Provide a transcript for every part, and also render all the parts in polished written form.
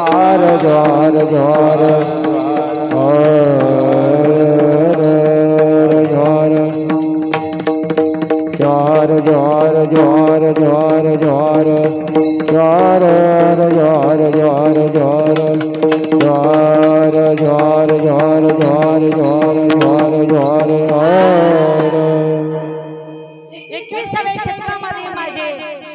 जोहार जोहार जोहार जोहार जोहार जोहार जोहार जोहार जोहार जोहार जोहार जोहार जोहार जोहार जोहार जोहार जोहार 21व्या शतकामध्ये माझे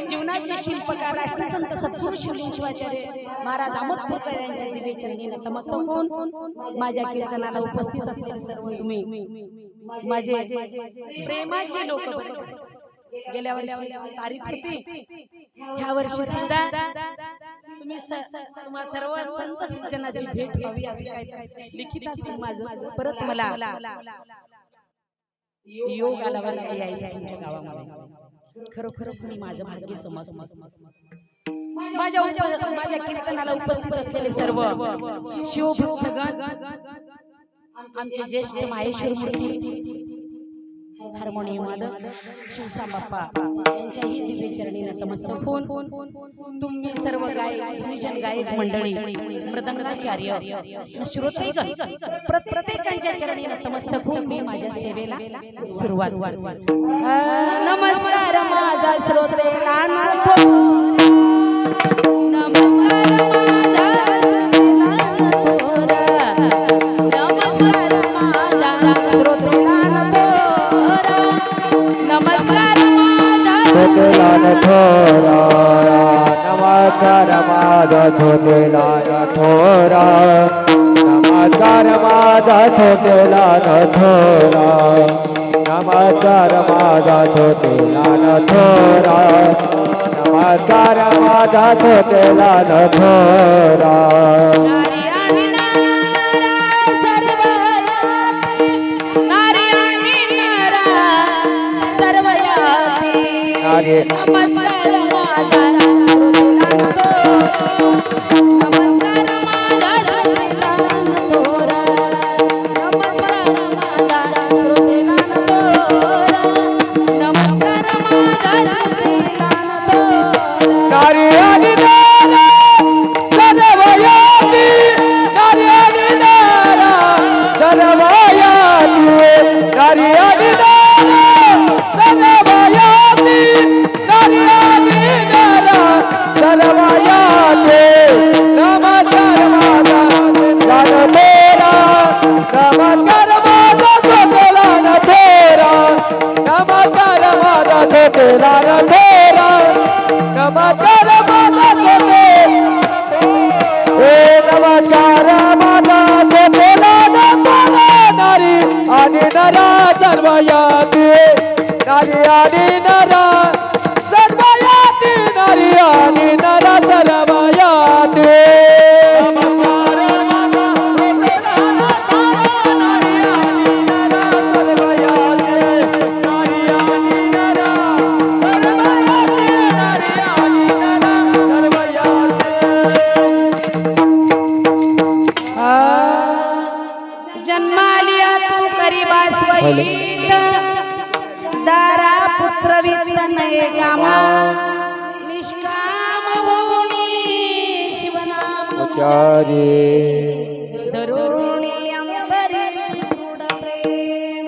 जीवनाचे शिल्पकार राष्ट्रसंत सद्गुरू शिवलिंग शिवाचार्य महाराज अहमदपूरकर यांच्या दिव्य चरणी नतमस्तक होऊन माझ्या कीर्तनाला उपस्थित असलेले सर्व तुम्ही माझे प्रेमाचे लोक गेल्या वर्षी तारीख होती ह्या वर्षी सुद्धा तुम्ही तुम्हा सर्व संत सज्जनाची भेट व्हावी असे काय लिखित असेल माझं परत मला योग आला बरं का यायचं तुमच्या गावामध्ये खरोखरच मी माझं भाग्य समजतो माझ्या कीर्तनाला उपस्थित असलेले सर्व शिवभक्तगण आमचे ज्येष्ठ माहेश्वर मूर्ती हार्मोनियम वादक शिवसांबाप्पा यांच्याही दिव्य चरणी नतमस्तक होऊन तुम्ही सर्व गायक गायक मंडळी मृदंगाचार्य श्रोतेगण प्रत्येकांच्या चरणी नतमस्तक होऊन मी माझ्या सेवेला सुरुवात नमस्कार माझा श्रोतेला नमस्कार माझा छोटेला थोरा नमस्कार माझा छोटेला थोरा नमस्कार माझा छोटेला थोरा नमस्कार माझा छोटेला थोरा नमस्कार माझा दारा पुत्र वित्तनये कामा निष्काम होनी शिवनाम उच्चारे तरुणी अंतरी दृढ प्रेम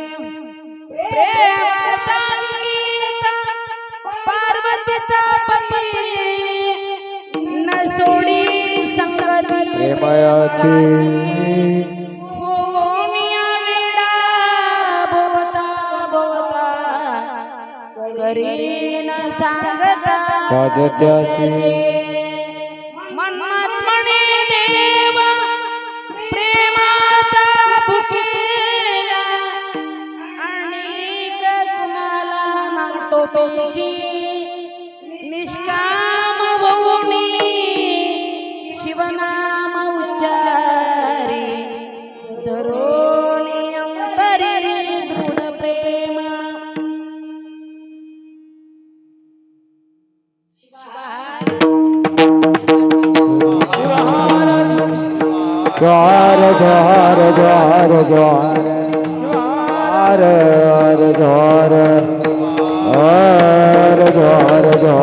प्रेमाचा गीत पार्वतीचा पती न सोडी संगती प्रेमाची करीन सांगता मन्मथमणी देव प्रेमाचा भुकेला अनेक कुणाला ना टोपेची निष्काम होऊनी शिवनाम उच्चारी धरोणी अंतरी दृढ प्रेम जोहार जोहार जोहार जोहार जोहार जोहार जोहार जोहार जोहार